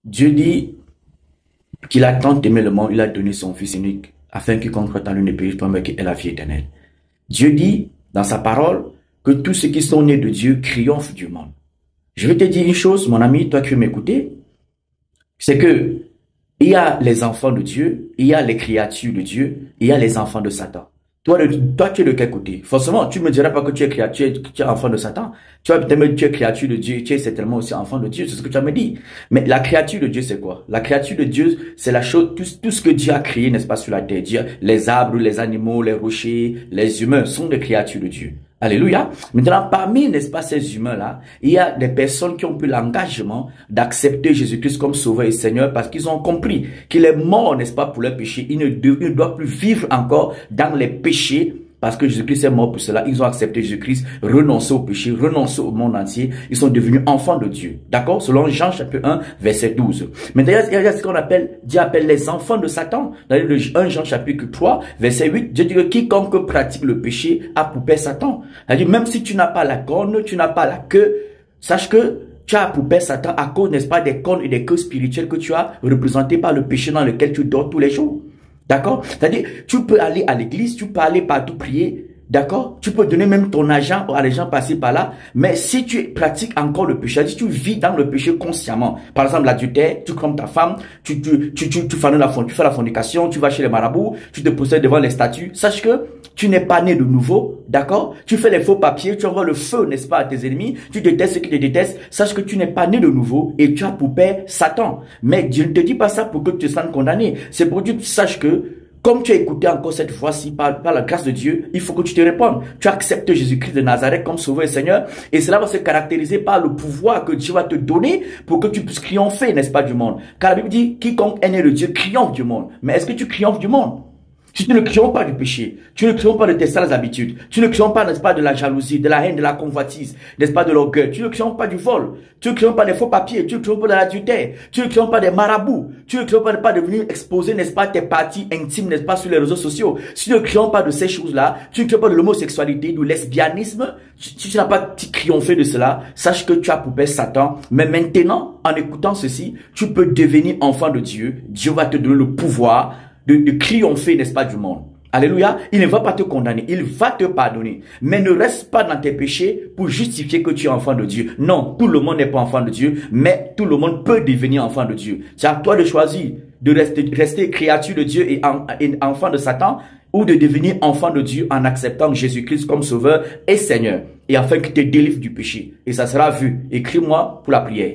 Dieu dit qu'il a tant aimé le monde, il a donné son Fils unique, afin que quiconque croit en lui ne périsse pas, mais qu'il ait la vie éternelle. Dieu dit, dans sa parole, que tous ceux qui sont nés de Dieu triomphent du monde. Je vais te dire une chose, mon ami, toi qui veux m'écouter, c'est que il y a les enfants de Dieu, il y a les créatures de Dieu, il y a les enfants de Satan. Toi, tu es de quel côté? Forcément, tu ne me diras pas que tu es créature, tu es enfant de Satan. Tu vas peut-être me dire que tu es créature de Dieu, tu es certainement aussi enfant de Dieu, c'est ce que tu vas me dire. Mais la créature de Dieu, c'est quoi? La créature de Dieu, c'est la chose, tout ce que Dieu a créé, n'est-ce pas, sur la terre. Dieu, les arbres, les animaux, les rochers, les humains sont des créatures de Dieu. Alléluia. Maintenant, parmi, n'est-ce pas, ces humains-là, il y a des personnes qui ont pris l'engagement d'accepter Jésus-Christ comme sauveur et Seigneur parce qu'ils ont compris qu'il est mort, n'est-ce pas, pour leurs péchés. Ils ne doivent plus vivre encore dans les péchés parce que Jésus-Christ est mort pour cela. Ils ont accepté Jésus-Christ, renoncé au péché, renoncé au monde entier. Ils sont devenus enfants de Dieu. D'accord? Selon Jean chapitre 1, verset 12. Mais d'ailleurs, il y a ce qu'on appelle, Dieu appelle les enfants de Satan. Dans le 1 Jean chapitre 3, verset 8, Dieu dit que quiconque pratique le péché a pour père Satan. C'est-à-dire, même si tu n'as pas la corne, tu n'as pas la queue, sache que tu as pour père Satan à cause, n'est-ce pas, des cornes et des queues spirituelles que tu as représentées par le péché dans lequel tu dors tous les jours. D'accord? C'est-à-dire, tu peux aller à l'église, tu peux aller partout prier, d'accord? Tu peux donner même ton argent à les gens passés par là, mais si tu pratiques encore le péché, c'est-à-dire tu vis dans le péché consciemment. Par exemple, l'adultère, tu trompes ta femme, tu fais la fornication, tu vas chez les marabouts, tu te possèdes devant les statues, sache que tu n'es pas né de nouveau, d'accord? Tu fais les faux papiers, tu envoies le feu, n'est-ce pas, à tes ennemis, tu détestes ceux qui te détestent, sache que tu n'es pas né de nouveau et tu as pour père Satan. Mais Dieu ne te dit pas ça pour que tu te sentes condamné, c'est pour que tu saches que comme tu as écouté encore cette fois-ci par la grâce de Dieu, il faut que tu te répondes. Tu acceptes Jésus-Christ de Nazareth comme sauveur et Seigneur. Et cela va se caractériser par le pouvoir que Dieu va te donner pour que tu puisses triompher, n'est-ce pas, du monde. Car la Bible dit, quiconque est né de Dieu triomphe du monde. Mais est-ce que tu triomphes du monde? Si tu ne triomphes pas du péché, tu ne triomphes pas de tes sales habitudes, tu ne triomphes pas, n'est-ce pas, de la jalousie, de la haine, de la convoitise, n'est-ce pas, de l'orgueil, tu ne triomphes pas du vol, tu ne triomphes pas des faux papiers, tu ne triomphes pas de l'adultère, tu ne triomphes pas des marabouts, tu ne triomphes pas de venir exposer, n'est-ce pas, tes parties intimes, n'est-ce pas, sur les réseaux sociaux. Si tu ne triomphes pas de ces choses-là, tu ne triomphes pas de l'homosexualité, du lesbianisme, si tu n'as pas triomphé de cela, sache que tu as pour père Satan. Mais maintenant, en écoutant ceci, tu peux devenir enfant de Dieu. Dieu va te donner le pouvoir de triompher, n'est-ce pas, du monde. Alléluia. Il ne va pas te condamner. Il va te pardonner. Mais ne reste pas dans tes péchés pour justifier que tu es enfant de Dieu. Non, tout le monde n'est pas enfant de Dieu, mais tout le monde peut devenir enfant de Dieu. C'est à toi de choisir de rester créature de Dieu et enfant de Satan, ou de devenir enfant de Dieu en acceptant Jésus-Christ comme sauveur et Seigneur, et afin qu'il te délivre du péché. Et ça sera vu. Écris-moi pour la prière.